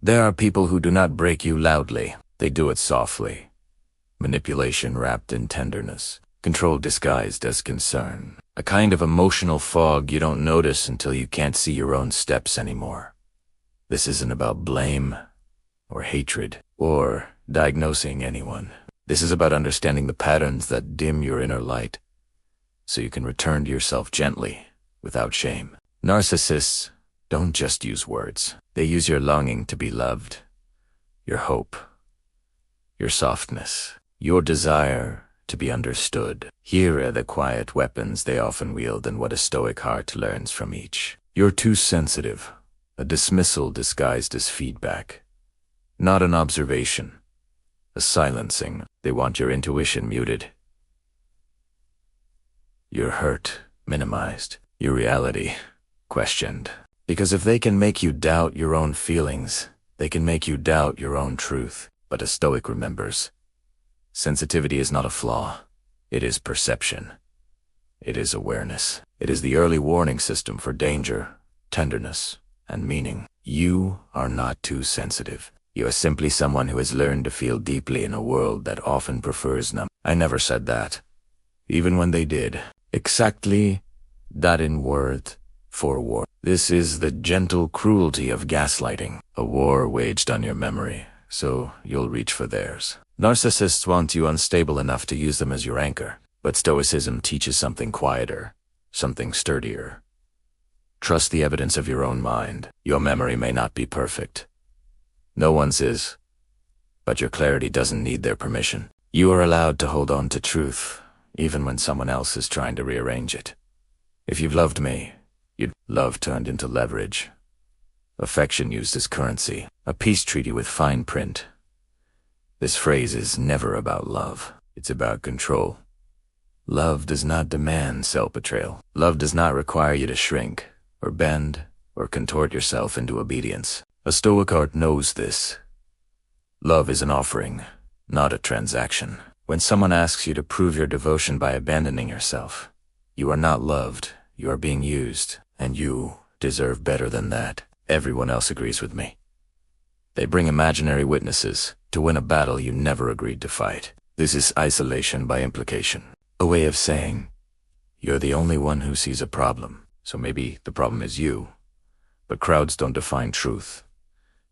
There are people who do not break you loudly. They do it softly. Manipulation wrapped in tenderness. Control disguised as concern. A kind of emotional fog you don't notice until you can't see your own steps anymore. This isn't about blame, or hatred, or diagnosing anyone. This is about understanding the patterns that dim your inner light, so you can return to yourself gently, without shame. Narcissists don't just use words. They use your longing to be loved, your hope, your softness, your desire to be understood. Here are the quiet weapons they often wield and what a stoic heart learns from each. You're too sensitive, a dismissal disguised as feedback. Not an observation, a silencing. They want your intuition muted, your hurt minimized, your reality questioned. Because if they can make you doubt your own feelings, they can make you doubt your own truth. But a Stoic remembers, sensitivity is not a flaw. It is perception. It is awareness. It is the early warning system for danger, tenderness, and meaning. You are not too sensitive. You are simply someone who has learned to feel deeply in a world that often prefers numb. I never said that, even when they did. Exactly that in word for war. This is the gentle cruelty of gaslighting, a war waged on your memory, so you'll reach for theirs. Narcissists want you unstable enough to use them as your anchor, but Stoicism teaches something quieter, something sturdier. Trust the evidence of your own mind. Your memory may not be perfect. No one's is, but your clarity doesn't need their permission. You are allowed to hold on to truth, even when someone else is trying to rearrange it. If you've loved me, love turned into leverage. Affection used as currency. A peace treaty with fine print. This phrase is never about love. It's about control. Love does not demand self-betrayal. Love does not require you to shrink, or bend, or contort yourself into obedience. A Stoic heart knows this. Love is an offering, not a transaction. When someone asks you to prove your devotion by abandoning yourself, you are not loved, you are being used. And you deserve better than that. Everyone else agrees with me. They bring imaginary witnesses to win a battle you never agreed to fight. This is isolation by implication. A way of saying, you're the only one who sees a problem, so maybe the problem is you. But crowds don't define truth.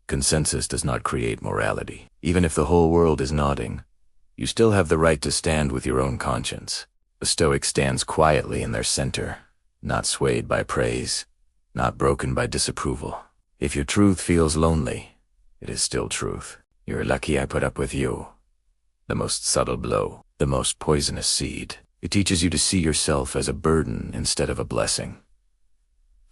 Consensus does not create morality. Even if the whole world is nodding, you still have the right to stand with your own conscience. The Stoic stands quietly in their center, not swayed by praise, not broken by disapproval. If your truth feels lonely, it is still truth. You're lucky I put up with you. The most subtle blow, the most poisonous seed. It teaches you to see yourself as a burden instead of a blessing,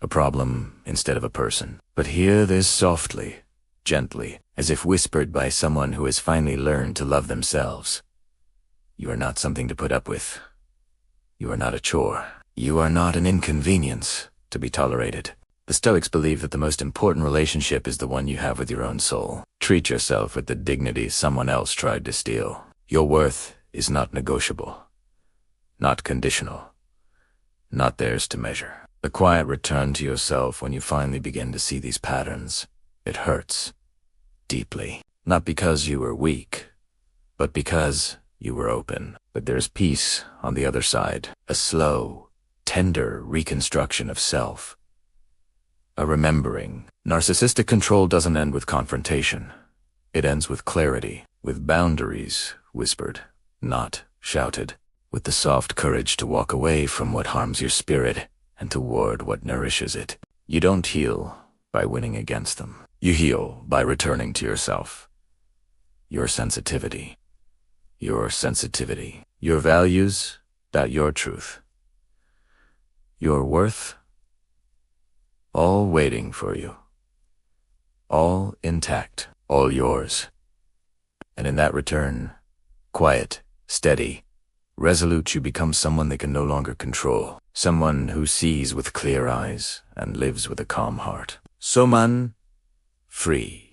a problem instead of a person. But hear this softly, gently, as if whispered by someone who has finally learned to love themselves. You are not something to put up with. You are not a chore. You are not an inconvenience to be tolerated. The Stoics believe that the most important relationship is the one you have with your own soul. Treat yourself with the dignity someone else tried to steal. Your worth is not negotiable, not conditional, not theirs to measure. The quiet return to yourself when you finally begin to see these patterns. It hurts deeply, not because you were weak, but because you were open. But there's peace on the other side, a slow, tender reconstruction of self. A remembering. Narcissistic control doesn't end with confrontation. It ends with clarity, with boundaries whispered, not shouted, with the soft courage to walk away from what harms your spirit and toward what nourishes it. You don't heal by winning against them. You heal by returning to yourself. Your sensitivity. Your sensitivity. Your values, your truth. Your worth, all waiting for you. All intact, all yours. And in that return, quiet, steady, resolute, you become someone they can no longer control. Someone who sees with clear eyes and lives with a calm heart. Someone free.